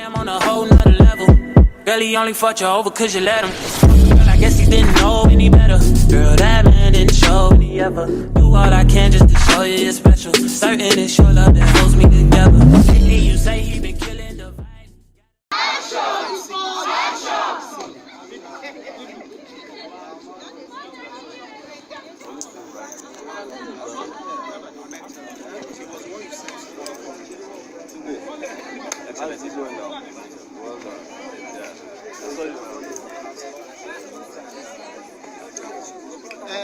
am on a whole nother level. Girl, he only fucked you over cause you let him. Girl, I guess he didn't know any better. Girl, that man didn't show any ever. Do all I can just to show you you're special. Certain it's your love that holds me together. Lately you say he been killing the vibe.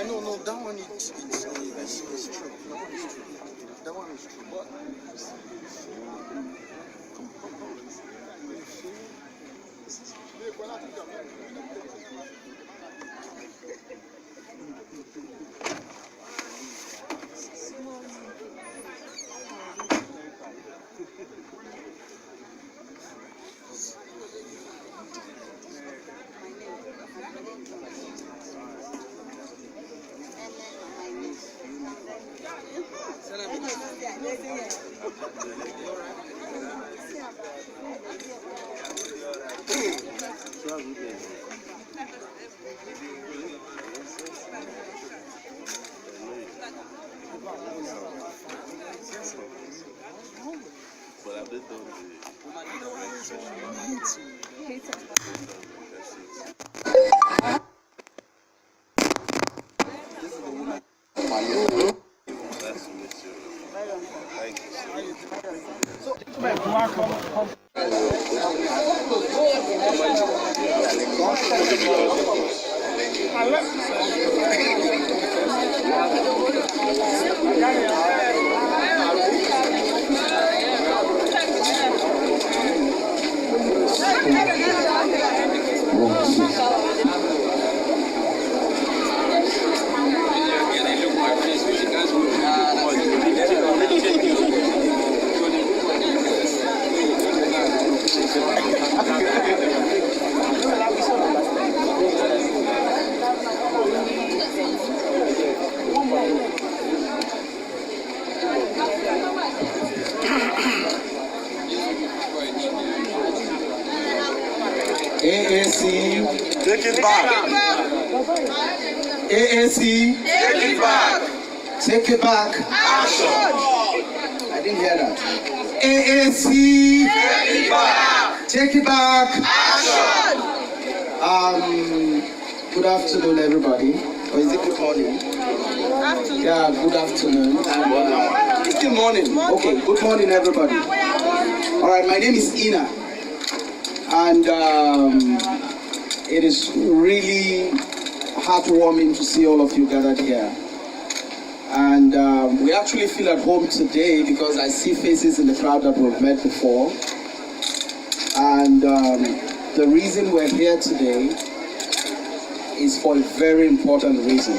No, that one it's true. That one is true. That one is true. But AAC, take it back. AAC, Take it back. take it back. Action. I didn't hear that. AAC, Take it back. take it back. Action. Good afternoon, everybody. Or is it good morning? Yeah, good afternoon. It's still morning. Okay, good morning, everybody. All right, my name is Ina. And it is really heartwarming to see all of you gathered here. And we actually feel at home today because I see faces in the crowd that we've met before. And the reason we're here today is for a very important reason.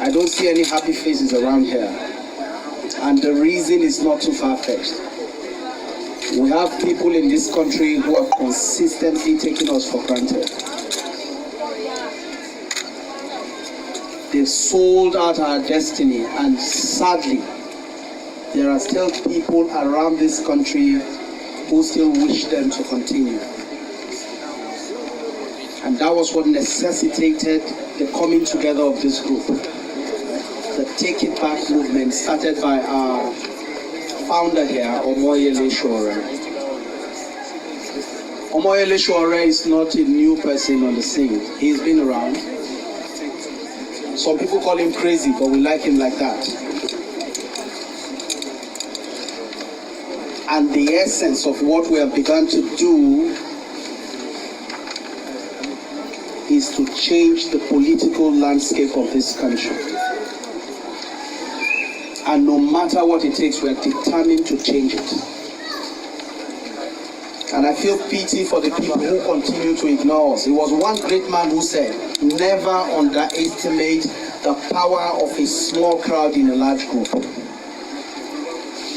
I don't see any happy faces around here. And the reason is not too far-fetched. We have people in this country who have consistently taken us for granted. They've sold out our destiny, and sadly, there are still people around this country who still wish them to continue. And that was what necessitated the coming together of this group. The Take It Back movement started by our founder here, Omoyele Sowore. Omoyele Sowore is not a new person on the scene. He's been around. Some people call him crazy, but we like him like that. And the essence of what we have begun to do is to change the political landscape of this country. And no matter what it takes, we are determined to change it. And I feel pity for the people who continue to ignore us. It was one great man who said, never underestimate the power of a small crowd in a large group.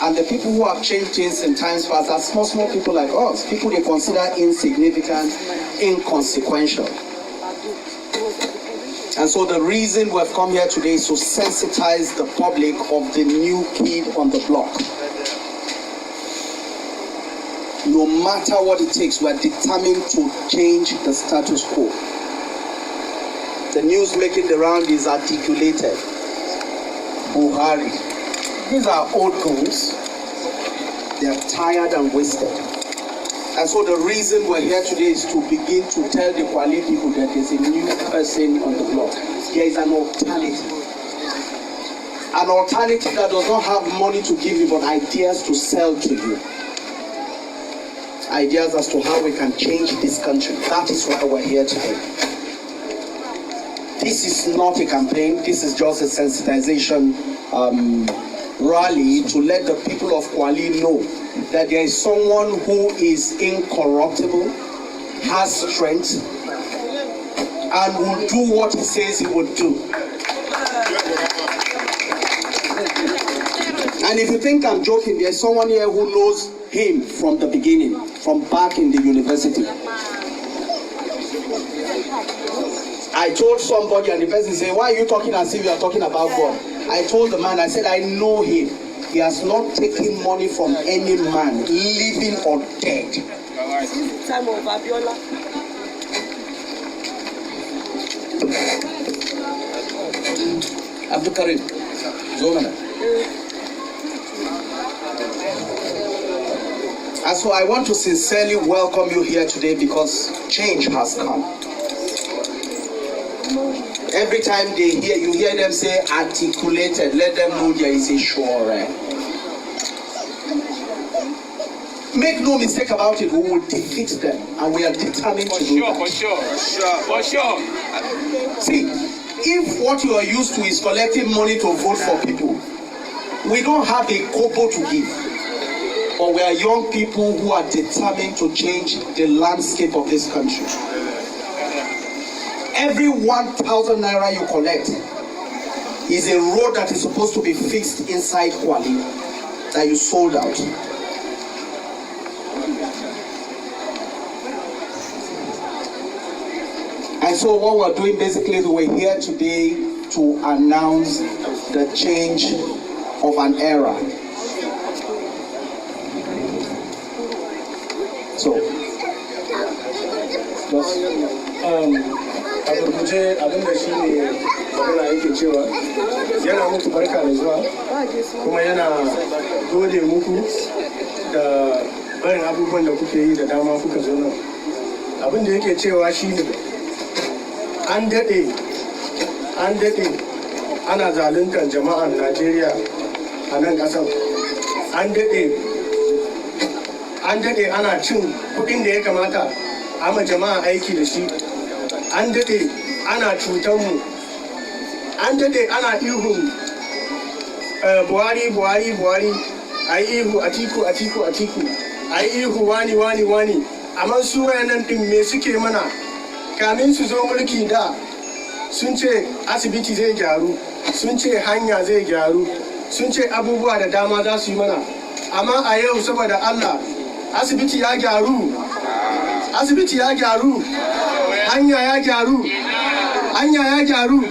And the people who have changed things in times past are small people like us, people they consider insignificant, inconsequential. And so the reason we've come here today is to sensitize the public of the new kid on the block. no matter what it takes, we are determined to change the status quo. The news making the round is articulated. Buhari. These are old goons. They are tired and wasted. And so the reason we're here today is to begin to tell the Kwali people that there's a new person on the block. There is an alternative. An alternative that does not have money to give you, but ideas to sell to you. Ideas as to how we can change this country. That is why we're here today. This is not a campaign. This is just a sensitization rally to let the people of Kwali know that there is someone who is incorruptible, has strength, and will do what he says he would do. And if you think I'm joking, there's someone here who knows him from the beginning, from back in the university. I told somebody and the person said, why are you talking as if you are talking about God? I told the man, I said, I know him. He has not taken money from any man, living or dead. Since the time of Abiola. Abdul Karim, Zomana. And so I want to sincerely welcome you here today because change has come. Every time you hear them say articulated, let them know there is a Sowore. Make no mistake about it, we will defeat them, and we are determined to do that. For sure. See, if what you are used to is collecting money to vote for people, we don't have a kobo to give. But we are young people who are determined to change the landscape of this country. Every 1,000 naira you collect is a road that is supposed to be fixed inside Kwali that you sold out. And so what we're doing basically is we're here today to announce the change of an era. So, a gurguje abin da shi ne magana yake cewa yana muku barka da zuwa kuma yana gode muku da barin abubuwan da kuke yi da dama kuka zo nan. Abin da yake cewa shi ne an daɗe ana zaluntar jama'ar Najeriya a nan ƙasar. An daɗe ana cin kuɗin da ya kamata a ma jama'a aiki da shi. An daɗe ana cutar mu. An daɗe ana ihun Buhari. A yi ihu Atiku. A yi ihu wani. Amma su wayannan ɗin me suke mana? Kamin su zo mulki da sun ce asibiti zai gyaru, sun ce hanya zai gyaru, sun ce abubuwa da dama za su yi mana. Amma a yau saboda Allah asibiti ya gyaru, hanya ya gyaru,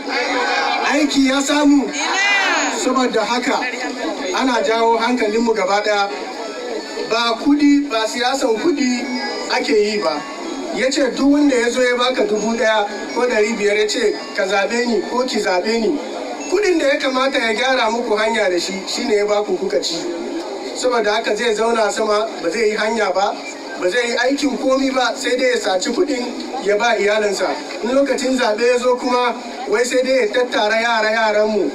aiki ya samu. Saboda haka ana jawo hankalinmu gaba daya, ba siyasan kudi ake yi ba. Ya ce duk wanda ya zo ya baka 1,000 ko 500 ya ce ka zabe ni ko ki zabe ni, kudin da ya kamata ya gyara muku hanya da shi shine ya baku kuka ci. Saboda haka zai zauna sama, ba zai yi hanya ba, ba zai yi aikin komi ba, sai dai ya saci kudin ya ba iyalinsa. In lokacin zabe ya zo kuma wai sai dai ya tattara yaranmu,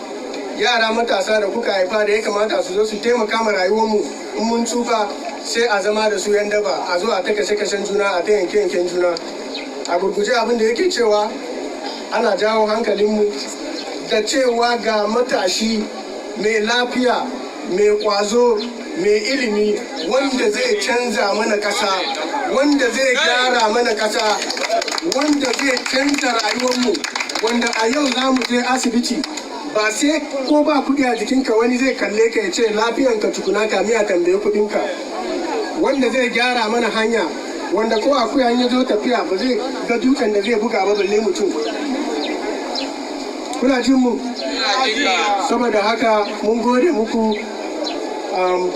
yara matasa da kuka haifa da ya kamata su zo su taimaka ma rayuwarmu. In mun tsufa sai a zama da su yan daba, a zo a ta kashe-kashen juna, a ta yanke-yanken juna. A gurguje abin da yake cewa ana jawo hankalinmu da cewa ga matashi mai lafiya, mai kwazo, mai ilimi, wanda zai canza mana ƙasa, wanda zai gyara mana ƙasa, wanda zai canza rayuwarmu, wanda a yau za mu je asibiti ba sai ko ba kuɗi a jikinka wani zai kalle ka ya ce lafiyanka tukuna ka miya tambaye kuɗinka. Wanda zai gyara mana hanya, wanda ko akuya ya zo tafiya ba zai ga dutsen da zai buga ba balle mutum. Kuna jin mu? Saboda haka mun gode muku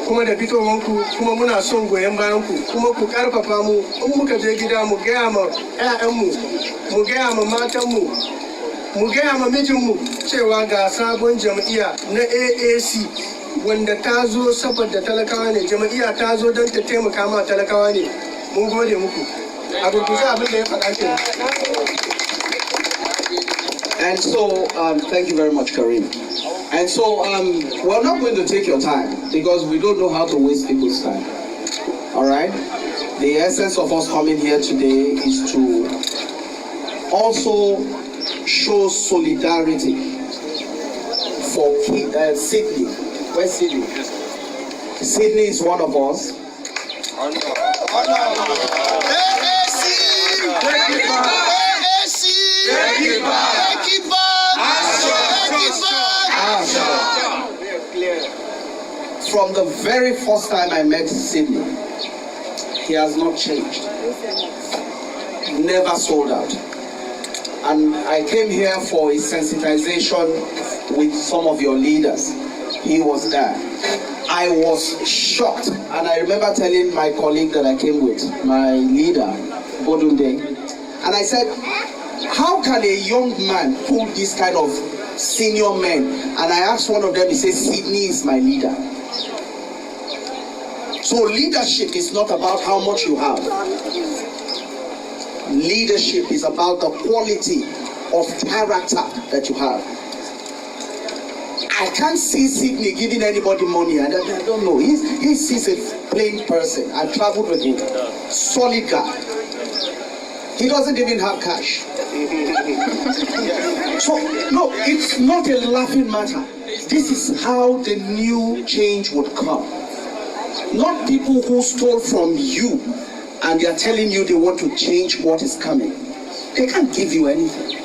kuma da fitowanku kuma muna son goyon bayanku kuma ku karfafa mu in muka je gida mu gaya ma 'ya'yanmu mu gaya ma matanmu mu gaya ma mijinmu cewa ga sabon jam'iyya na AAC wanda ta zo saboda talakawa ne, jam'iyya ta zo don ta taimaka ma talakawa ne. Mun gode muku. A gurguje abin da ya faɗa kenan. And so, thank you very much, Karim. And so, we're not going to take your time because we don't know how to waste people's time. All right? The essence of us coming here today is to also show solidarity for Sydney. Where's Sydney? Sydney is one of us. From the very first time I met Sydney, he has not changed. Never sold out. And I came here for a sensitization with some of your leaders. He was there. I was shocked. And I remember telling my colleague that I came with, my leader, Bodunde, and I said, how can a young man pull this kind of senior men? And I asked one of them, he said, Sydney is my leader. So leadership is not about how much you have. Leadership is about the quality of character that you have. I can't see Sydney giving anybody money. I don't know. He's a plain person. I traveled with him. Solid guy. He doesn't even have cash. So, no, it's not a laughing matter. This is how the new change would come. Not people who stole from you and they are telling you they want to change what is coming. They can't give you anything.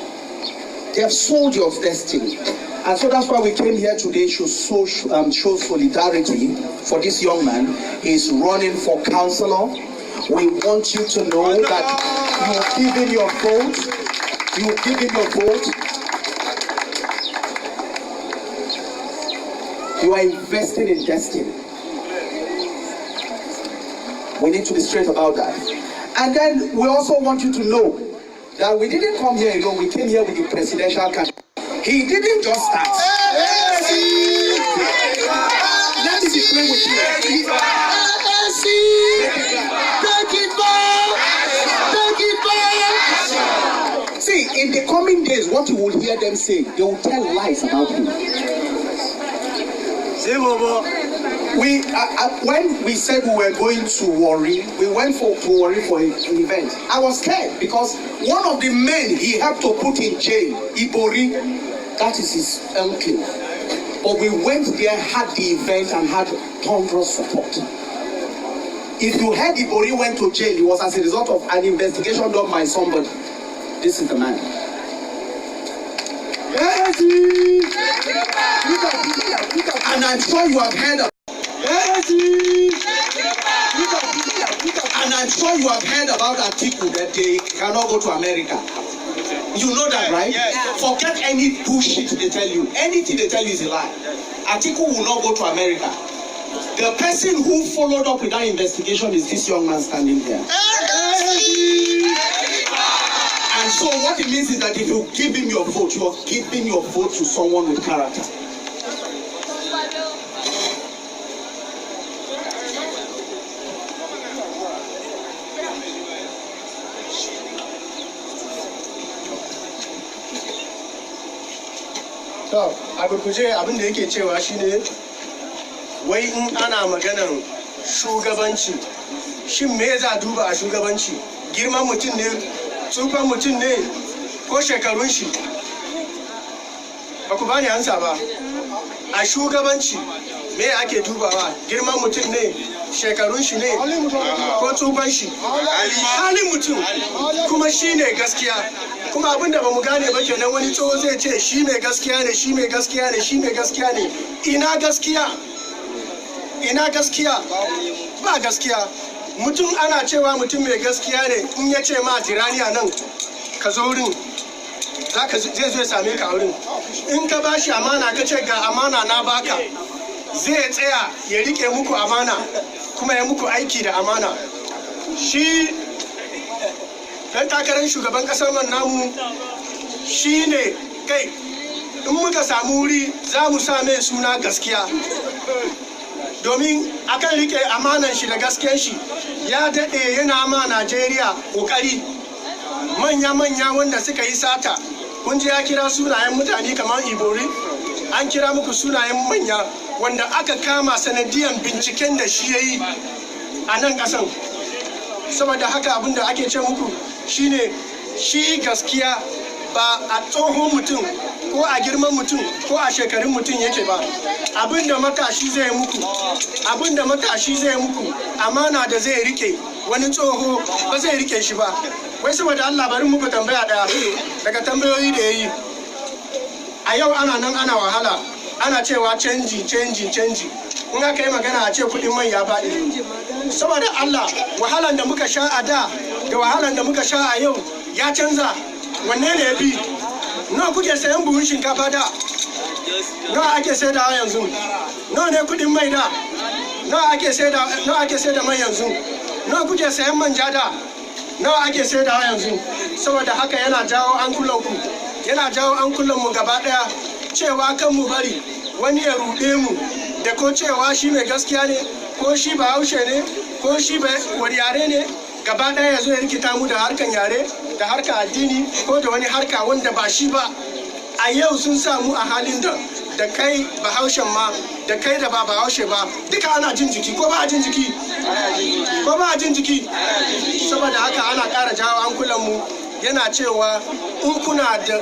They have sold your destiny. And so that's why we came here today to show solidarity for this young man. He's running for councillor. We want you to know that you've given your vote. You've given your vote. You are investing in destiny. We need to be straight about that. And then we also want you to know that we didn't come here alone. We came here with the presidential candidate. He didn't just start. Let me be plain with you. See, in the coming days, what you will hear them say, they will tell lies about you. When we said we were going to Warri, we went to Warri for an event. I was scared because one of the men he helped to put in jail, Ibori, that is his uncle. But we went there, had the event, and had thunderous support. If you heard Ibori went to jail, it was as a result of an investigation done by somebody. This is the man. And I'm sure you have heard of. And I'm sure you have heard about Atiku that they cannot go to America. You know that, right? Forget any bullshit they tell you. Anything they tell you is a lie. Atiku will not go to America. The person who followed up with that investigation is this young man standing here. And so what it means is that if you give him your vote, you are giving your vote to someone with character. To, a gurguje abin da yake cewa shine wai in ana maganar shugabanci, shin me za duba a shugabanci? Girman mutum ne, tsufan mutum ne, ko shekarun shi? Ba ku bani ansa ba. A shugabanci me ake dubawa? Girman mutum ne, shekarun shi ne, ko tsufan shi? Halin mutum kuma shine gaskiya. Kuma abin da ba mu gane ba kenan wani tsoho zai ce shi mai gaskiya ne, shi mai gaskiya ne, shi mai gaskiya ne. Ina gaskiya? Ina gaskiya? Ba gaskiya. Mutum ana cewa mutum mai gaskiya ne in ya ce ma jirani a nan ka zo wurin zai zo ya same ka wurin. In ka bashi amana ka ce ga amana na baka zai tsaya ya rike muku amana kuma ya muku aiki da amana. Shi dan takarar shugaban kasar nan namu shine kai, in muka samu wuri za mu sa mai suna gaskiya, domin akan rike amanan shi da gaskiyar shi ya daɗe yana ma Najeriya ƙoƙari. Manya-manya wanda suka yi sata, kun ji ya kira sunayen mutane kamar Ibori, an kira muku sunayen manya wanda aka kama sanadiyan binciken da shi ya yi a nan ƙasan. Saboda haka abin da ake ce muku shine shi gaskiya ba a tsohon mutum ko a girman mutum ko a shekarun mutum yake ba. Abin da matashi zai muku, abin da matashi zai muku amana da zai rike, wani tsoho ba zai rike shi ba. Wai saboda Allah bari muku tambaya daya daga tambayoyi da yayi. A yau ana nan ana wahala, ana cewa canji. In aka yi magana a ce kuɗin mai ya faɗi. Saboda Allah, wahalan da muka sha a da wahalan da muka sha a yau ya canza. Wanne ne ya fi? Nawa kuke sayan buhun shinkafa da? Nawa ake sai da yanzu? Nawa ne kuɗin mai da? Nawa ake sai da mai yanzu? Nawa kuke sayan manja da? Nawa ake sai da yanzu? Saboda haka yana jawo hankulanku, yana jawo hankulanmu gaba ɗaya cewa kan mu bari wani ya ruɗe mu da ko cewa shi mai gaskiya ne, ko shi bahaushe ne, ko shi yare ne, gaba ɗaya ya zo ya rikita mu da harkan yare, da harkan addini, ko da wani harka wanda ba shi ba. A yau sun samu a halin da kai bahaushen ma da kai da ba bahaushe ba duka ana jin jiki, ko ba a jin jiki? Ko ba a jin jiki? Saboda haka ana ƙara jawo hankulanmu, yana cewa in kuna da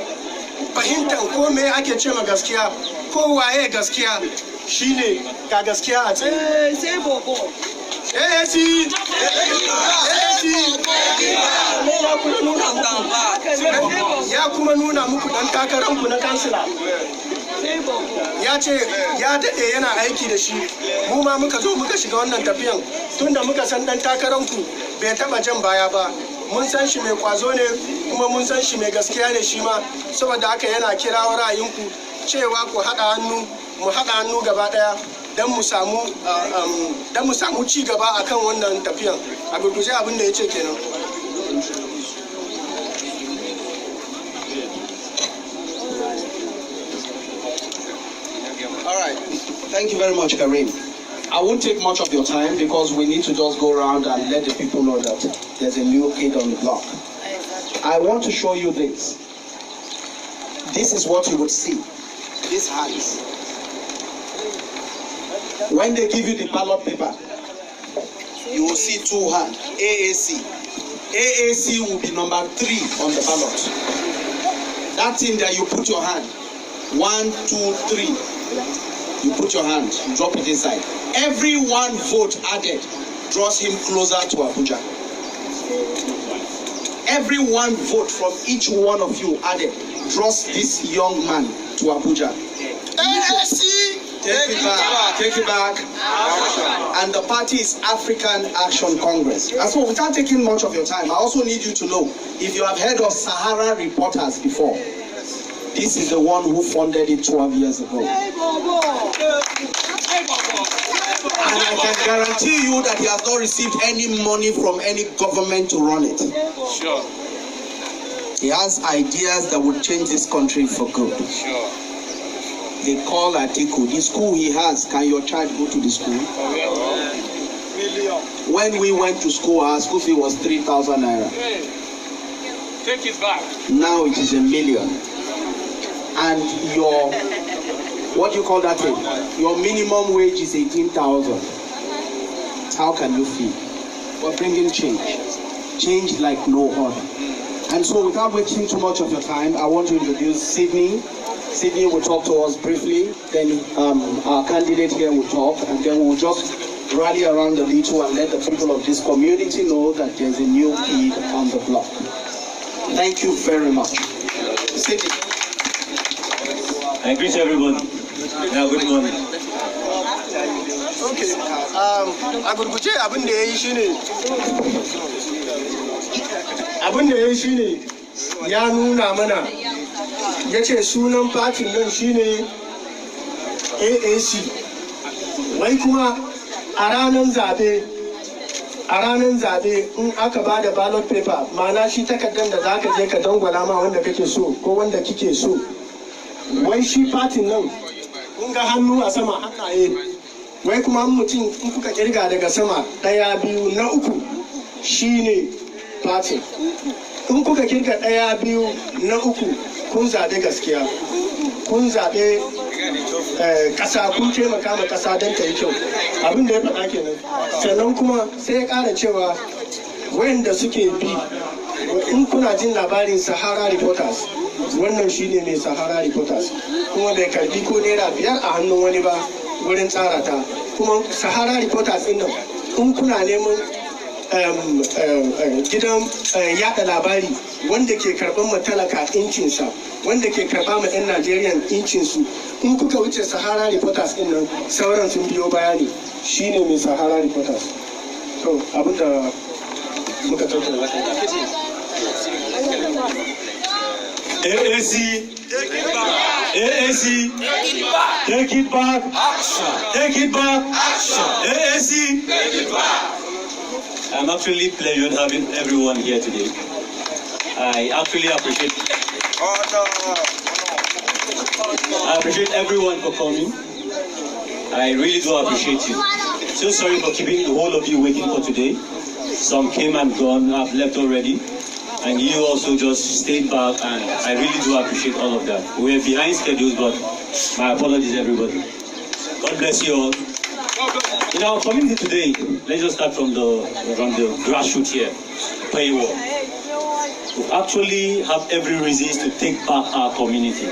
fahimtar ko me ake ce ma gaskiya ko waye gaskiya, shine ga gaskiya a tsaye. Sai bobo. Ya kuma nuna muku dan takararku na kansila. Ya ce ya daɗe yana aiki da shi, mu ma muka zo muka shiga wannan tafiyan tunda muka san dan takararku bai taɓa jan baya ba. Mun san shi mai kwazo ne kuma mun san shi mai gaskiya ne shi ma. Saboda haka yana kirawo ra'ayinku cewa ku haɗa hannu, mu haɗa hannu gaba ɗaya don mu samu ci gaba akan wannan tafiyan. A gurguje abin da ya ce kenan. All right. Thank you very much, Karim. I won't take much of your time because we need to just go around and let the people know that there's a new kid on the block. I want to show you this. This is what you would see. These hands. When they give you the ballot paper, you will see two hands. AAC. AAC will be number 3 on the ballot. That thing that you put your hand. 1, 2, 3. You put your hand, you drop it inside. Every one vote added draws him closer to Abuja. Every one vote from each one of you added draws this young man to Abuja. Take it back. And the party is African Action Congress. And so without taking much of your time, I also need you to know, if you have heard of Sahara Reporters before, this is the one who funded it 12 years ago. And I can guarantee you that he has not received any money from any government to run it. Sure. He has ideas that would change this country for good. Sure. They call Atiku. The school he has, can your child go to the school? When we went to school, our school fee was 3,000 naira. Take it back. Now it is 1 million. And your, what do you call that thing? Your minimum wage is 18,000. How can you feel? We're bringing change. Change like no other. And so without wasting too much of your time, I want to introduce Sydney. Sydney will talk to us briefly, then our candidate here will talk, and then we'll just rally around a little and let the people of this community know that there's a new kid on the block. Thank you very much. Sydney. I greet everybody. Yeah, good morning. Okay. A gurguje abin da yayi shine ya nuna mana, yace sunan fatin nan shine AAC. wai kuma a ranar zaɓe in aka ba da ballot paper ma'ana shi takardar da za ka je ka dangwala ma wanda kake so ko wanda kike so, wai shi fatin nan kun ga hannu a sama hannaye, wai kuma mutum in kuka kirga daga sama 1 2 na uku shine fatin, in kuka kirga 1 2 na uku kun zaɓe gaskiya, kun zaɓe ƙasa, kun taimaka ma ƙasa don ta yi kyau, abin da ya faɗa kenan. Sannan kuma sai ya ƙara cewa wayanda suke bi, in kuna jin labarin Sahara Reporters, wannan shine mai Sahara Reporters, kuma bai karbi ko naira 5 a hannun wani ba wurin tsara ta. Kuma Sahara Reporters ɗin nan in kuna neman gidan yada labari wanda ke karɓar matalaka incinsa, wanda ke karɓa ma 'yan Nigerian incinsu, in kuka wuce Sahara Reporters ɗin nan sauran sun biyo bayani, shine mai Sahara Reporters. To abinda muka tattauna AAC, AAC, take it back, action, take it back, action, AAC, take it back. I'm actually pleasured having everyone here today. I actually appreciate everyone for coming. I really do appreciate you. So sorry for keeping the whole of you waiting for today. Some came and gone, I've left already. And you also just stayed back, and I really do appreciate all of that. We're behind schedules, but my apologies, everybody. God bless you all. In our community today, let's just start from the grassroots here, Paywall. We actually have every reason to take back our community.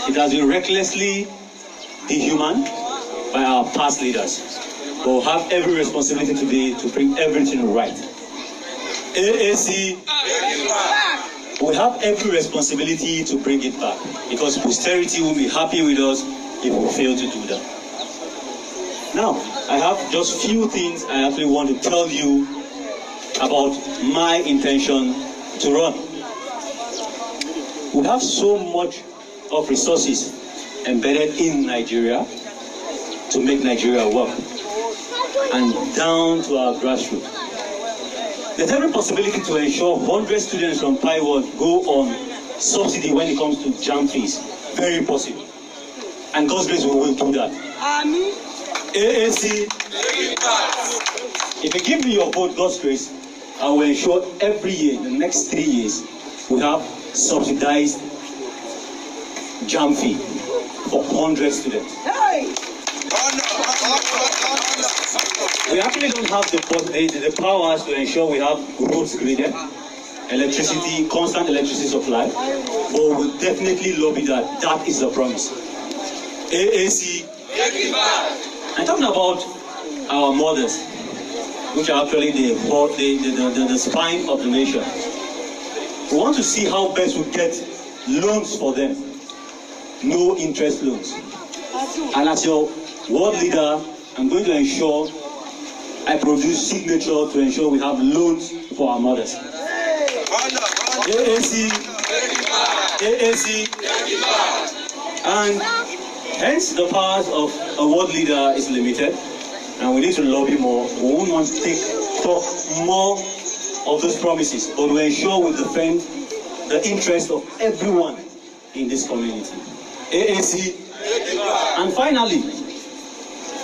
It has been recklessly dehumaned by our past leaders, but we have every responsibility today to bring everything right. AAC, we have every responsibility to bring it back, because posterity will be happy with us if we fail to do that. Now, I have just few things I actually want to tell you about my intention to run. We have so much of resources embedded in Nigeria to make Nigeria work, and down to our grassroots. There's every possibility to ensure 100 students from Paywall go on subsidy when it comes to JAM fees. Very possible. And God's grace, we will do that. AAC, if you give me your vote, God's grace, I will ensure every year, in the next 3 years, we have subsidized JAM fee for 100 students. We actually don't have the powers to ensure we have roads graded, electricity, constant electricity supply, but we'll definitely lobby that. That is the promise. AAC, I'm talking about our mothers, which are actually the spine of the nation. We want to see how best we get loans for them, no interest loans. And as your world leader, I'm going to ensure I produce signature to ensure we have loans for our mothers. AAC, and hence the powers of a world leader is limited, and we need to lobby more. We won't want to talk more of those promises, but we ensure we defend the interest of everyone in this community. AAC, and finally,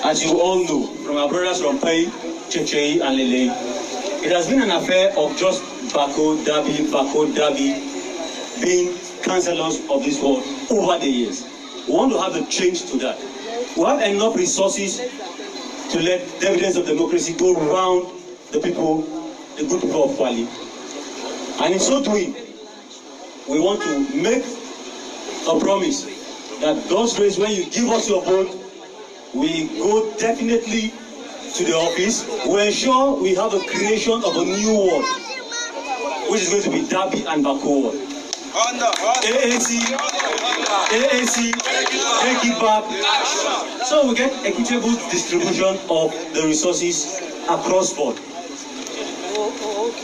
as you all know, from our brothers from Pai, Cheche, and Lele, it has been an affair of just Bako Dabi being councillors of this world over the years. We want to have a change to that. We have enough resources to let dividends of democracy go around the people, the good people of Kwali. And in so doing, we want to make a promise that God's grace, when you give us your vote, we go definitely to the office. We ensure we have a creation of a new world, which is going to be Dabi and Bako world. AAC, take it back. So we get equitable distribution of the resources across board.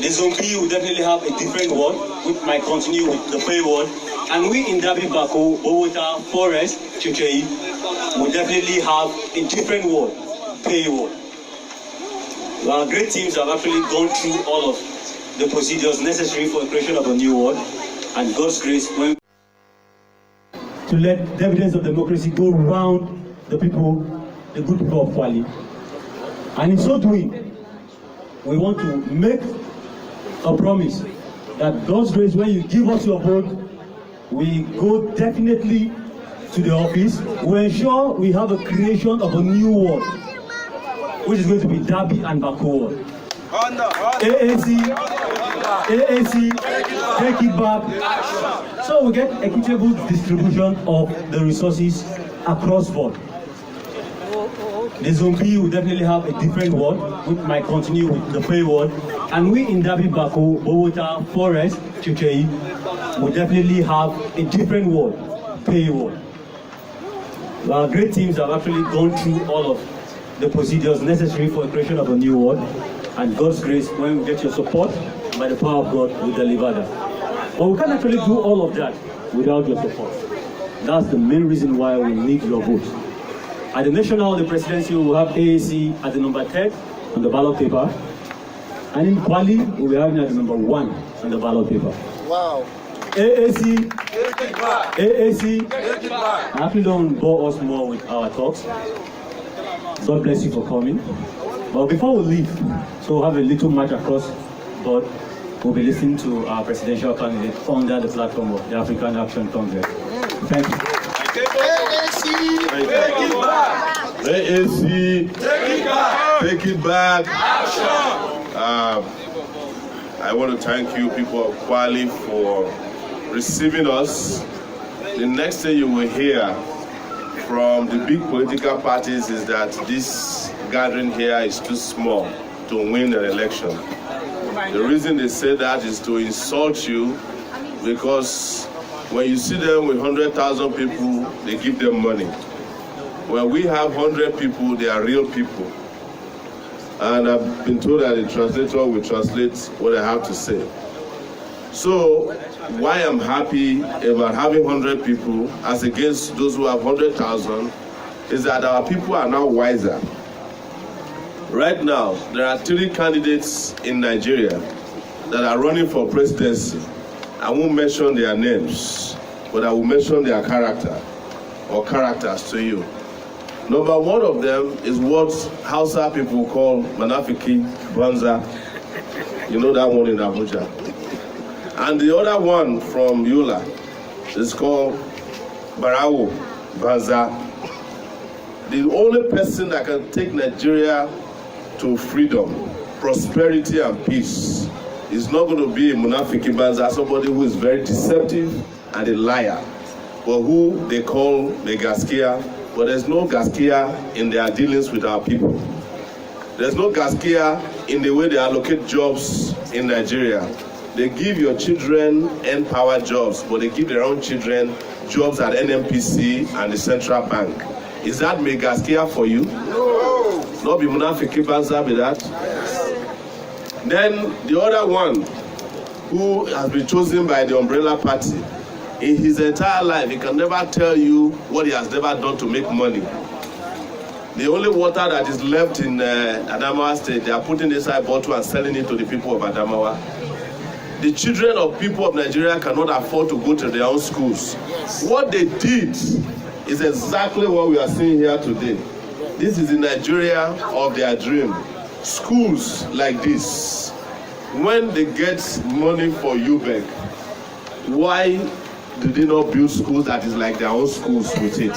The zombie will definitely have a different word, which might continue with the pay word. And we in Dabi Bako, Bogota, Forest, Chichei, we definitely have a different ward, pay ward. Our great teams have actually gone through all of the procedures necessary for the creation of a new ward, and God's grace, when to let the evidence of democracy go round the people, the good people of Kwali. And in so doing, we want to make a promise that God's grace, when you give us your vote, we go definitely to the office. We ensure we have a creation of a new ward, which is going to be Dabi and Bako ward. AAC, take it back. So we get equitable distribution of the resources across board. The Zone B will definitely have a different ward, which might continue with the pay ward. And we in Dabi, Bako, Bogota, Forest, Chichei will definitely have a different ward, pay ward. Our great teams have actually gone through all of the procedures necessary for the creation of a new ward. And God's grace, when we get your support, by the power of God, we'll deliver that. But we can't actually do all of that without your support. That's the main reason why we need your vote. At the national, the presidency, we will have AAC at the number 10 on the ballot paper. And in Kwali, we will be having at the number 1 on the ballot paper. Wow. AAC, AAC, actually don't bore us more with our talks. God bless you for coming. But before we leave, so we'll have a little match across board. We'll be listening to our presidential candidate under the platform of the African Action Congress. Thank you. AAC, take it back. AAC, take it back. Take it back. Action. I want to thank you, people of Kwali, for receiving us. The next thing you will hear from the big political parties is that this gathering here is too small to win an election. The reason they say that is to insult you, because when you see them with 100,000 people, they give them money. When we have 100 people, they are real people. And I've been told that the translator will translate what I have to say. So, why I'm happy about having 100 people as against those who have 100,000 is that our people are now wiser. Right now, there are 3 candidates in Nigeria that are running for presidency. I won't mention their names, but I will mention their character or characters to you. Number 1 of them is what Hausa people call Manafiki Banza. You know that one in Abuja. And the other one from Yola is called Barawo Banza. The only person that can take Nigeria to freedom, prosperity, and peace is not going to be a Munafiki Banza, somebody who is very deceptive and a liar, but who they call the Gaskia. But there's no Gaskia in their dealings with our people. There's no Gaskia in the way they allocate jobs in Nigeria. They give your children N-Power jobs, but they give their own children jobs at NMPC and the Central Bank. Is that Megaskia for you? No. Not be Munafiki Banza be that? Then the other one, who has been chosen by the Umbrella Party, in his entire life, he can never tell you what he has never done to make money. The only water that is left in Adamawa State, they are putting inside bottle and selling it to the people of Adamawa. The children of people of Nigeria cannot afford to go to their own schools. Yes. What they did is exactly what we are seeing here today. This is the Nigeria of their dream. Schools like this, when they get money for UBEC, why do they not build schools that is like their own schools with it?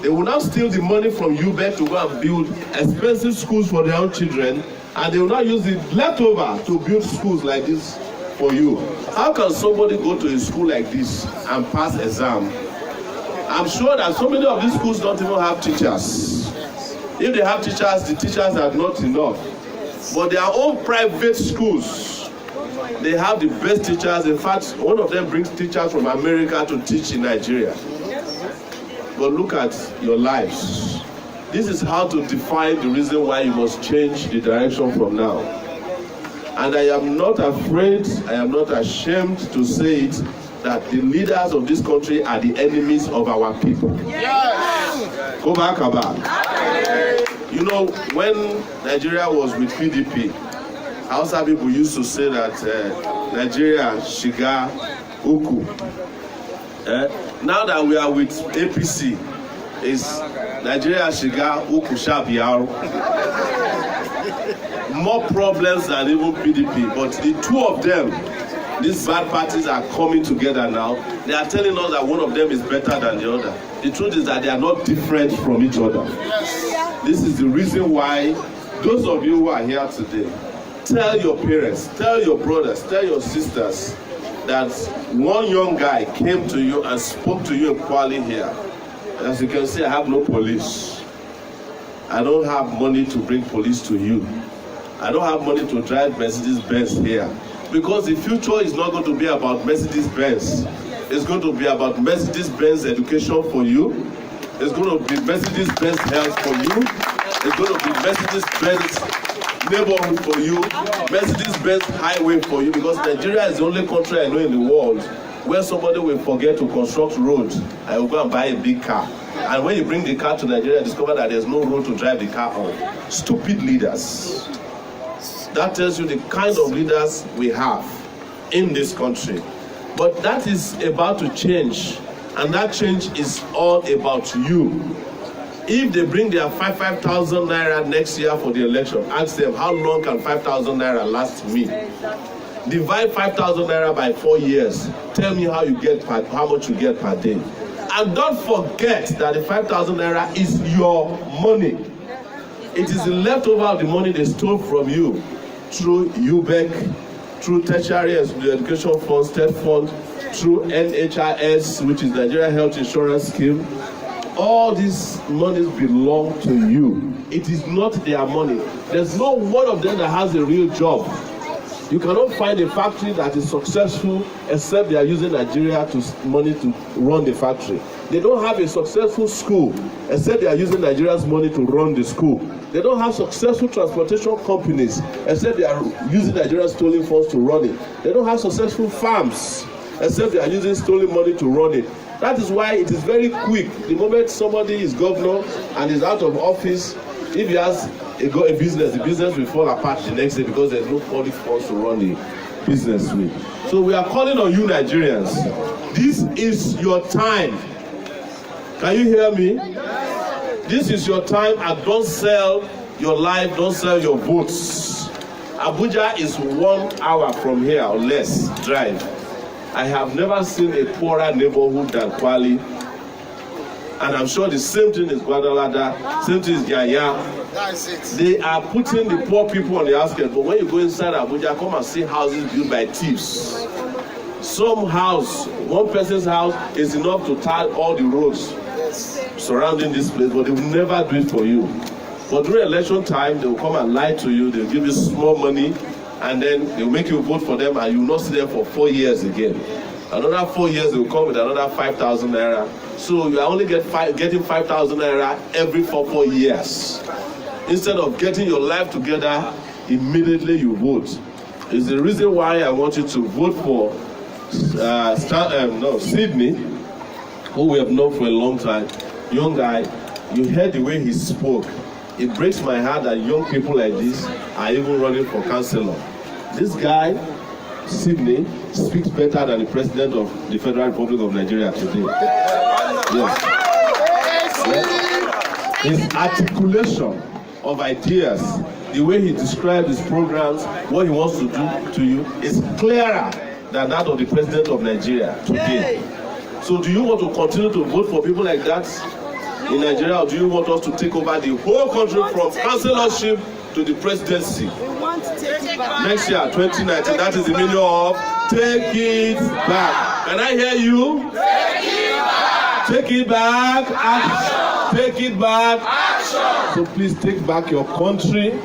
They will now steal the money from UBEC to go and build expensive schools for their own children, and they will now use the leftover to build schools like this for you. How can somebody go to a school like this and pass exam? I'm sure that so many of these schools don't even have teachers. If they have teachers, the teachers are not enough. But their own private schools, they have the best teachers. In fact, one of them brings teachers from America to teach in Nigeria. But look at your lives. This is how to define the reason why you must change the direction from now. And I am not afraid, I am not ashamed to say it, that the leaders of this country are the enemies of our people. Yes. Go back. You know, when Nigeria was with PDP, Hausa people used to say that Nigeria shiga uku. Now that we are with APC, is Nigeria shiga uku shabiaro. More problems than even PDP, but the two of them, these bad parties are coming together now. They are telling us that one of them is better than the other. The truth is that they are not different from each other. This is the reason why those of you who are here today, tell your parents, tell your brothers, tell your sisters that one young guy came to you and spoke to you in Kwali here. As you can see, I have no police. I don't have money to bring police to you. I don't have money to drive Mercedes-Benz here. Because the future is not going to be about Mercedes-Benz. It's going to be about Mercedes-Benz education for you. It's going to be Mercedes-Benz health for you. It's going to be Mercedes-Benz neighborhood for you. Mercedes-Benz highway for you. Because Nigeria is the only country I know in the world where somebody will forget to construct roads and will go and buy a big car. And when you bring the car to Nigeria, discover that there's no road to drive the car on. Stupid leaders. That tells you the kind of leaders we have in this country. But that is about to change. And that change is all about you. If they bring their 5,000 naira next year for the election, ask them, how long can 5,000 naira last me? Divide 5,000 naira by 4 years. Tell me how much you get per day. And don't forget that the 5,000 naira is your money. It is the leftover of the money they stole from you through UBEC, through tertiary education fund, state fund, through NHIS, which is Nigeria Health Insurance Scheme. All these monies belong to you. It is not their money. There's no one of them that has a real job. You cannot find a factory that is successful except they are using Nigeria money to run the factory. They don't have a successful school except they are using Nigeria's money to run the school. They don't have successful transportation companies except they are using Nigeria's stolen funds to run it. They don't have successful farms except they are using stolen money to run it. That is why it is very quick. The moment somebody is governor and is out of office, if he has a business, the business will fall apart the next day because there's no public funds to run the business with. So we are calling on you Nigerians. This is your time. Can you hear me? This is your time, and don't sell your life, don't sell your votes. Abuja is 1 hour from here or less drive. I have never seen a poorer neighborhood than Kwali. And I'm sure the same thing is Guadalajara, same thing is Yaya. That's it. They are putting the poor people on the outskirts, but when you go inside Abuja, come and see houses built by thieves. Some house, one person's house is enough to tile all the roads surrounding this place, but they will never do it for you. But during election time, they will come and lie to you, they will give you small money, and then they will make you vote for them, and you will not see them for 4 years again. Another 4 years, they will come with another 5,000 naira. So you are only getting 5,000 naira every 4 years. Instead of getting your life together, immediately you vote. It's the reason why I want you to vote for Sydney, who we have known for a long time. Young guy, you heard the way he spoke. It breaks my heart that young people like this are even running for councillor. This guy, Sydney, speaks better than the President of the Federal Republic of Nigeria today. Yes. Yes. His articulation of ideas, the way he describes his programs, what he wants to do to you, is clearer than that of the President of Nigeria today. So do you want to continue to vote for people like that in Nigeria, or do you want us to take over the whole country from councillorship to the presidency? Next year, 2019, that is the meaning of take it back. Can I hear you? Take it back. Take it back. Action. Take it back. Action. So please take back your country,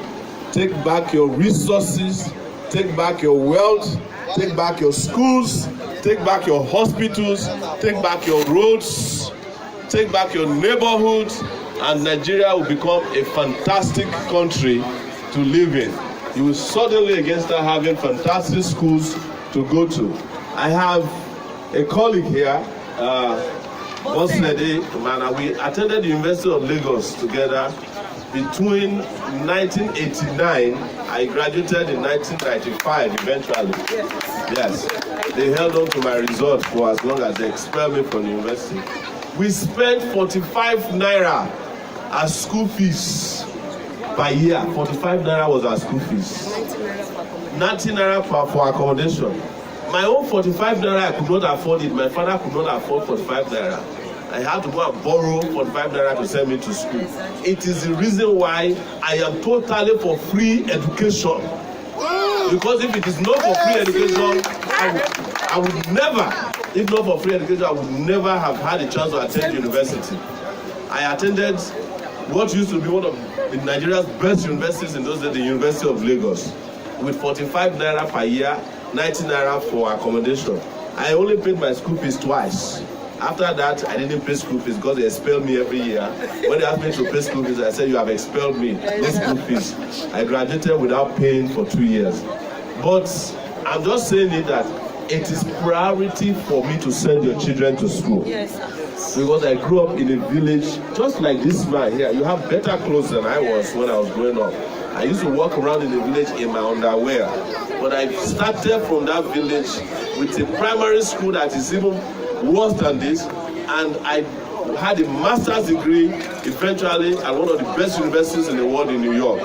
take back your resources, take back your wealth, take back your schools, take back your hospitals, take back your roads, take back your neighborhoods, and Nigeria will become a fantastic country to live in. You will suddenly again start having fantastic schools to go to. I have a colleague here, Bosnede, man, we attended the University of Lagos together between 1989. I graduated in 1995 eventually. Yes. They held on to my results for as long as they expelled me from the university. We spent 45 naira as school fees per year. 45 naira was our school fees. 90 naira for accommodation. My own 45 naira, I could not afford it. My father could not afford 45 naira. I had to go and borrow 45 naira to send me to school. It is the reason why I am totally for free education. Because if it is not for free education, I would never, if not for free education, I would never have had a chance to attend university. I attended what used to be one of Nigeria's best universities in those days, the University of Lagos, with 45 naira per year, 90 naira for accommodation. I only paid my school fees twice. After that, I didn't pay school fees because they expelled me every year. When they asked me to pay school fees, I said, you have expelled me, no school fees. I graduated without paying for 2 years. But I'm just saying it that it is priority for me to send your children to school. Yes, sir. Because I grew up in a village, just like this man here. You have better clothes than I was when I was growing up. I used to walk around in the village in my underwear. But I started from that village with a primary school that is even worse than this, and I had a master's degree eventually at one of the best universities in the world in New York.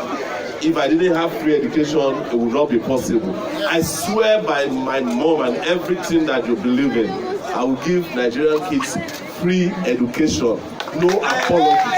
If I didn't have free education, it would not be possible. I swear by my mom and everything that you believe in, I will give Nigerian kids free education, no apology.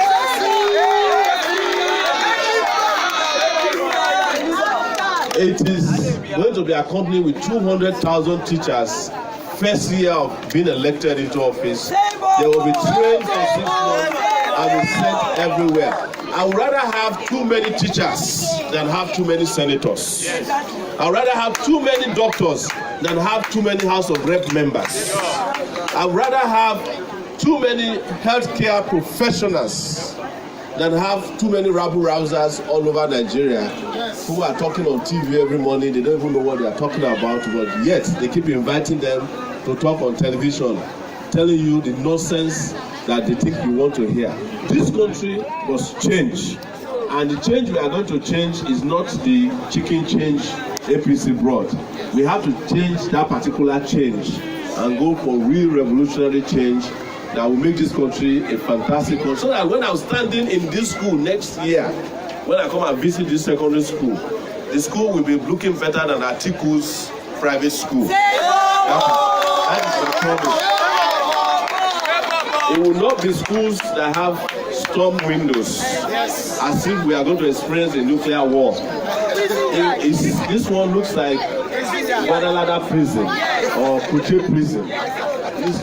It is going to be accompanied with 200,000 teachers. First year of being elected into office, they will be trained for 6 months and be sent everywhere. I would rather have too many teachers than have too many senators. I would rather have too many doctors than have too many House of Rep members. I would rather have too many healthcare professionals than have too many rabble-rousers all over Nigeria who are talking on TV every morning. They don't even know what they are talking about, but yet they keep inviting them to talk on television, telling you the nonsense that they think you want to hear. This country must change, and the change we are going to change is not the chicken change APC brought. We have to change that particular change and go for real revolutionary change that will make this country a fantastic country, so that when I'm standing in this school next year, when I come and visit this secondary school, the school will be looking better than Atiku's private school. That is my promise. It will not be schools that have storm windows, as if we are going to experience a nuclear war. This one looks like Guadalajara prison or Kuche prison.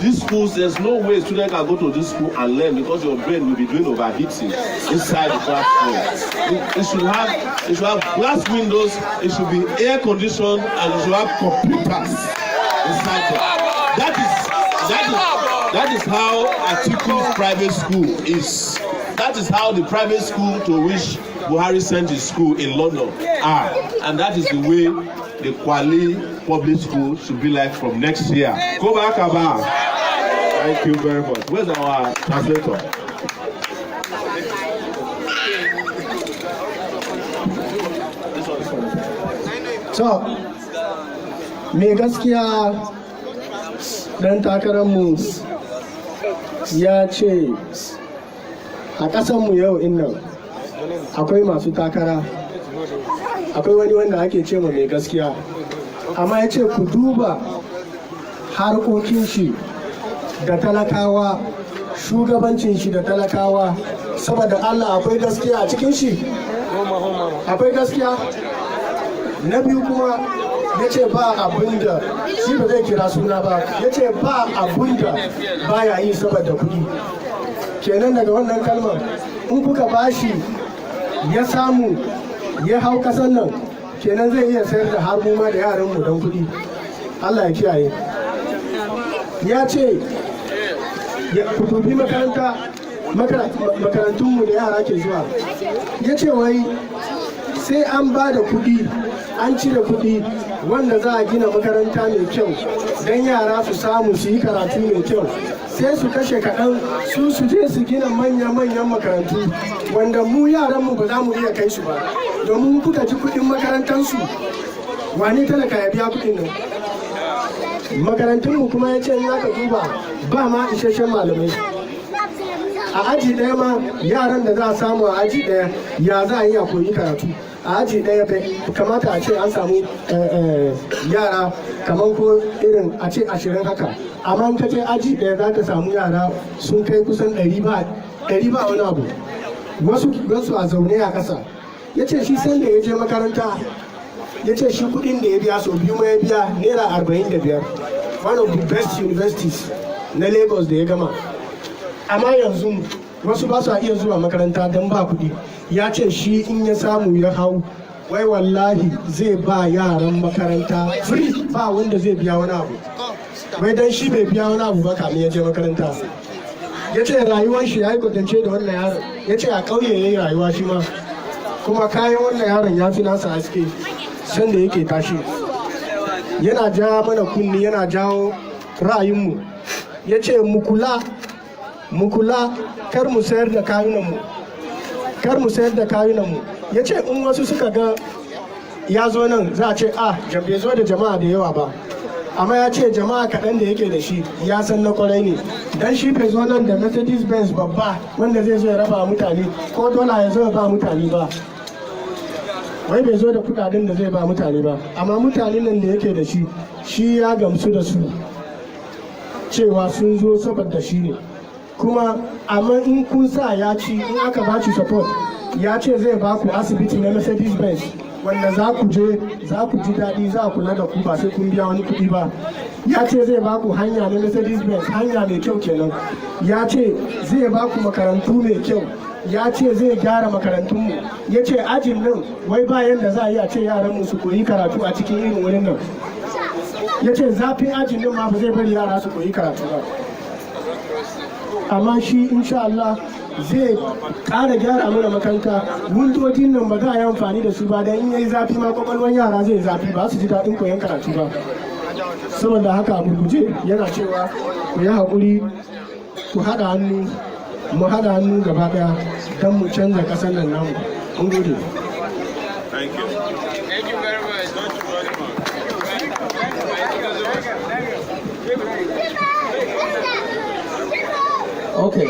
These schools, there's no way students can go to this school and learn, because your brain will be doing overheating inside the classroom. It should have glass windows, it should be air conditioned, and it should have computers inside there. That is how Atiku's private school is. That is how the private school to which Buhari sent his school in London are. And that is the way the Kwali public school should be like from next year. Go back, Abba. Thank you very much. Where's our translator? So, me gaskiya dan takararmu ya ce a ƙasanmu yau innan akwai masu takara, akwai wani wanda ake ce ma mai gaskiya, amma ya ce ku duba harkokin shi da talakawa, shugabancin shi da talakawa, saboda Allah akwai gaskiya a cikin shi, akwai gaskiya. Na biyu kuma ya ce ba abin da shi ba zai kira suna ba, ya ce ba abin da ba ya yi saboda kuɗi. Kenan daga wannan kalmar in kuka bashi ya samu ya hau kasan nan, kenan zai iya sayar da harbu ma da yaranmu don kuɗi. Allah ya kiyaye. Ya ce ku dubi makarantunmu da yara ke zuwa, ya ce wai sai an ba da kuɗi, an cire kuɗi wanda za a gina makaranta mai kyau don yara su samu su yi karatu mai kyau, sai su kashe kaɗan su je su gina manya-manyan makarantu wanda mu yaranmu ba za mu iya kai su ba, domin kuka ji kuɗin makarantansu wane talaka ya biya kuɗin nan. Makarantunmu kuma ya ce in aka duba ba ma isasshen malamai. A aji ɗaya ma yaran da za a samu a aji ɗaya ya za a yi a koyi karatu. A aji ɗaya bai kamata a ce an samu yara kamar ko irin a ce 20 haka, amma ka ce aji ɗaya za ka samu yara sun kai kusan 100 ba wani abu, wasu a zaune a ƙasa. Ya ce shi sanda ya je makaranta, ya ce shi kuɗin da ya biya sau biyu ma ya biya naira 45, one of the best universities na Lagos da ya gama. Amma yanzu wasu ba su iya zuwa makaranta don ba kuɗi. Ya ce shi in ya samu ya hau, wai wallahi zai ba yaran makaranta free, ba wanda zai biya wani abu, wai dan shi bai biya wani abu ba kamin ya je makaranta. Ya ce rayuwar shi ya yi kwatance da wannan yaron, ya ce a ƙauye ya yi rayuwa shi ma, kuma kayan wannan yaron ya fi nasa haske sanda yake tashi. Yana ja mana kunni, yana jawo ra'ayinmu. Ya ce mu kula kar mu sayar da kayunanmu. Ya ce in wasu suka ga ya zo nan za a ce bai zo da jama'a da yawa ba, amma ya ce jama'a kaɗan da yake da shi ya san na kwarai ne, dan shi bai zo nan da Mercedes Benz babba wanda zai zo ya raba mutane ko dola ya zo ya ba mutane ba, wai bai zo da kudaden da zai ba mutane ba, amma mutanen nan da yake da shi ya gamsu da su cewa sun zo saboda shi ne. Kuma amma in kun sa ya ci, in aka ba shi support, ya ce zai ba ku asibiti na Mercedes Benz wanda za ku ji daɗi, za a kula da ku ba sai kun biya wani kuɗi ba. Ya ce zai ba ku hanya na Mercedes Benz, hanya mai kyau kenan. Ya ce zai ba ku makarantu mai kyau. Ya ce zai gyara makarantunmu. Ya ce ajin nan wai bayan da za a yi a ce yaranmu su koyi karatu a cikin irin wurin nan. Ya ce zafin ajin nan ma ba zai bari yara su koyi karatu ba. Amma shi insha Allah zai ƙara gyara mana makaranta. Wundojin nan ba za a yi amfani da su ba, dan in yayi zafi ma kwakwalwar yara zai zafi, ba su ji daɗin koyon karatu ba. Saboda haka a gurguje yana cewa ku yi haƙuri, ku haɗa hannu, mu haɗa hannu gaba ɗaya don mu canza ƙasar nan namu. Mun gode. Thank you. Thank you very much. Okay,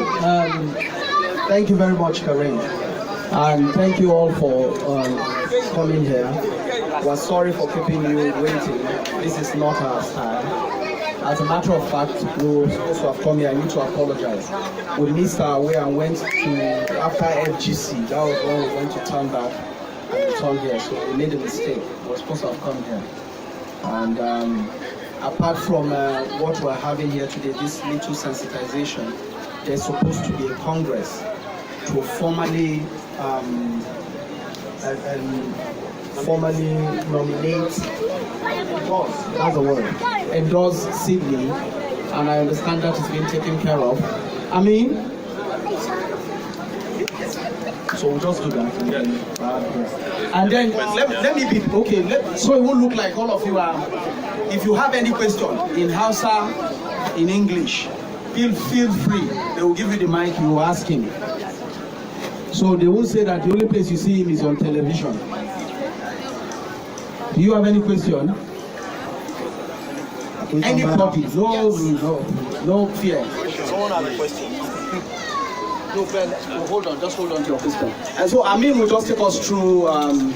thank you very much, Karim, and thank you all for coming here. We're sorry for keeping you waiting. This is not our style. As a matter of fact, we were supposed to have come here. I need to apologize. We missed our way and went to, after FGC, that was when we went to turn back and return here, so we made a mistake. We were supposed to have come here. And apart from what we're having here today, this little sensitization, there's supposed to be a congress to formally nominate, that's the word, endorse Sydney, and I understand that is being taken care of. I mean, so we'll just do that. And then let me be, okay, so it won't look like all of you are, if you have any question in Hausa, in English, feel free. They will give you the mic, you ask him. So they won't say that the only place you see him is on television. Do you have any question? Any topic? No fear. Someone has a question. No, Ben, hold on, just hold on to your question. And so Amin will just take us through, and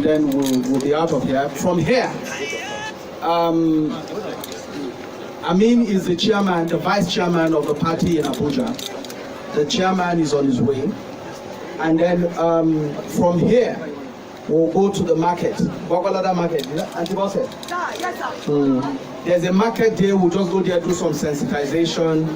then we'll be out of here. From here, Amin is the chairman, the vice chairman of the party in Abuja. The chairman is on his way. And then from here, we'll go to the market. Babalada market, Auntie Bosse? Yes, sir. There's a market there, we'll just go there, do some sensitization,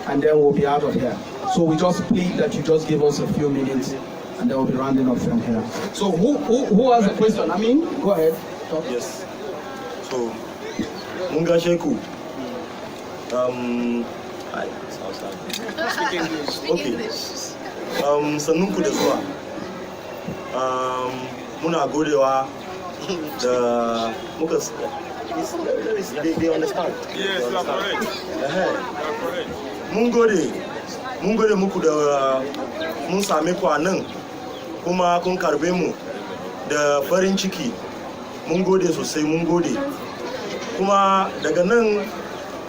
and then we'll be out of here. So we just plead that you just give us a few minutes, and then we'll be rounding up from here. So who has a question? Amin, go ahead. Talk. Yes. So, Munga Sheku. Okay. Sannunku da zuwa. Muna godewa da they understand. Yes, you are correct. You are correct. Mungode muku da mun same ku a nan kuma kun karbe mu da farin ciki. Mun gode sosai, mun gode. Kuma daga nan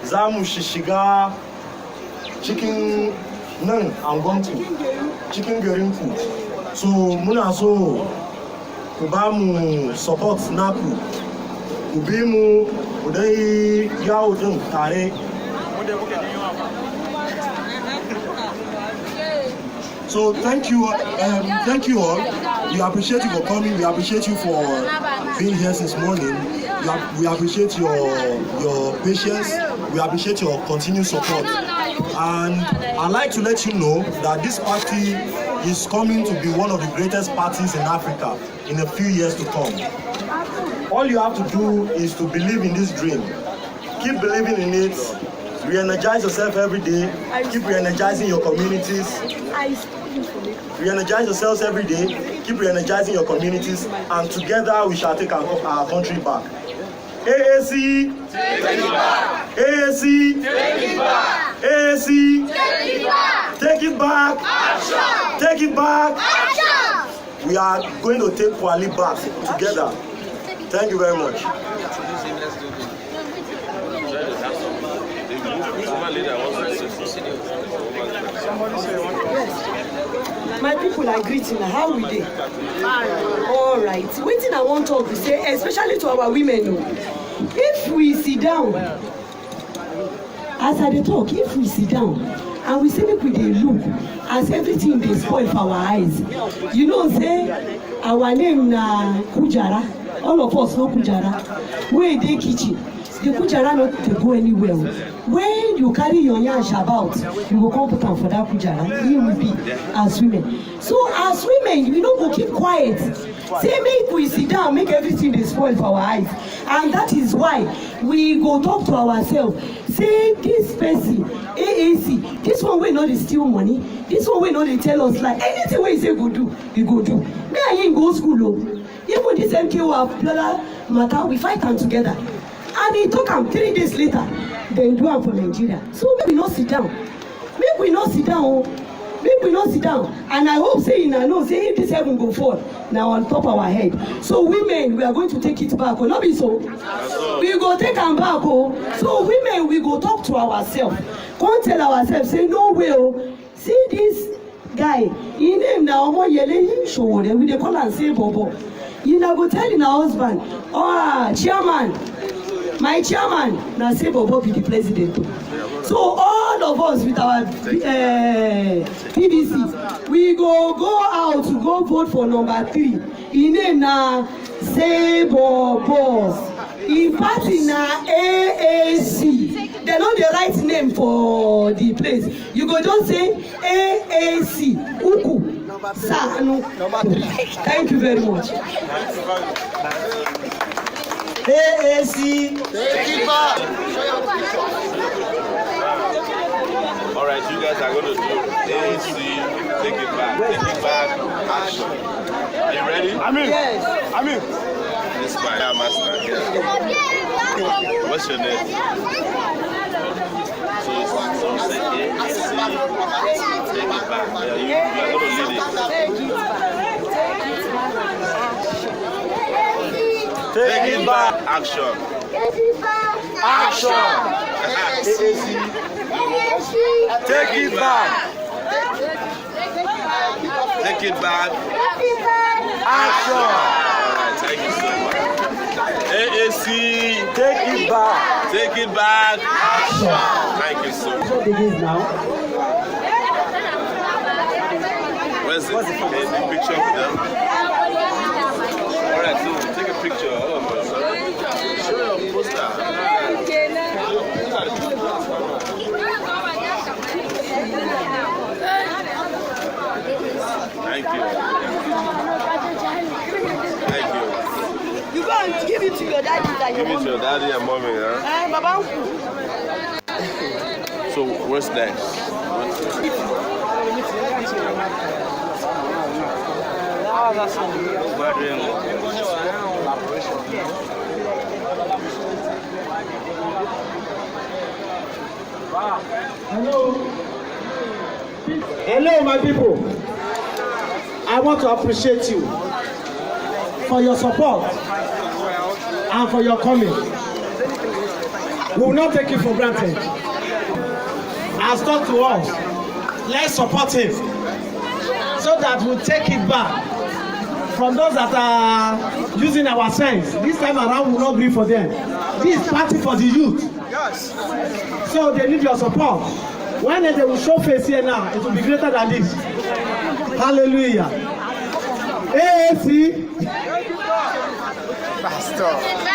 za mu shiga cikin nan angonku, cikin garinku. So muna so ku ba mu support naku, ku bi mu ku dai yawo din tare. So thank you all. We appreciate you for coming. We appreciate you for being here since morning. We appreciate your patience. We appreciate your continued support. And I'd like to let you know that this party is coming to be one of the greatest parties in Africa in a few years to come. All you have to do is to believe in this dream. Keep believing in it. Re-energize yourself every day. Keep re-energizing your communities. Re-energize yourselves every day. Keep re-energizing your communities. And together we shall take our country back. AAC! Take it back! AAC! Take it back! AAC! Take it back! Take it back! Action! Take it back! Action! We are going to take Kwali back together. Thank you very much. My people are greeting. How we dey? All right. Wetin I want to talk be say, especially to our women, if we sit down, as I dey talk, if we sit down and we say make we dey look as everything dey spoil for our eyes, you know say our name na Kujara. All of us know Kujara. We dey kitchen. The Kujara no dey go anywhere. When you carry your yansh about, you go come put am for that Kujara. Here we be as women. So as women, we no go keep quiet. Say make we sit down, make everything dey spoil for our eyes. And that is why we go talk to ourselves. Say this person, AAC, this one wey no dey steal money, this one wey no dey tell us like anything wey he say go do, he go do. Me and him go school o. Even this MKO brother matter, we fight am together. And he talk am 3 days later, dem do am for Nigeria. So make we no sit down. Make we no sit down o. Make we no sit down. And I hope say una know say if this heaven go fall, na on top our head. So women, we are going to take it back. No be so? We go take am back o. So women, we go talk to ourselves. Come tell ourselves say no way o. See this guy, him name na Omoyele Sowore. We dey call am say Bobo. You na go tell your husband, chairman, my chairman, na say Bobo be the president. So all of us with our PVC, we go out to go vote for number 3. His name na say Bobo. His party na AAC. They know the right name for the place. You go just say AAC. Uku. Sanu. Thank you very much. AAC. Take it back. All right, you guys are going to do AAC. Take it back. Take it back. Action. Are you ready? I'm in. Yes. I'm in. This is my master. What's your name? So say AAC. Take it back. Yeah, you are going to lead it. Take it back. Action. Action. Take it back. Take it back. Action. All right, thank you so much. AAC. Take it back. Take it back. Action. Thank you so much. So begins now. Where's the picture with them? All right, so take a picture. All of us. All right? Show your poster. Thank you. Thank you. You go and give it to your daddy and Give your it to your daddy and mommy, huh? Baba. So what's next? Hello. Hello, my people. I want to appreciate you for your support and for your coming. We will not take it for granted. As talked to us, let's support him so that we'll take it back from those that are using our sense. This time around, we will not agree for them. This is party for the youth. Yes. So they need your support. When they will show face here now, it will be greater than this. Hallelujah. AAC. Pastor.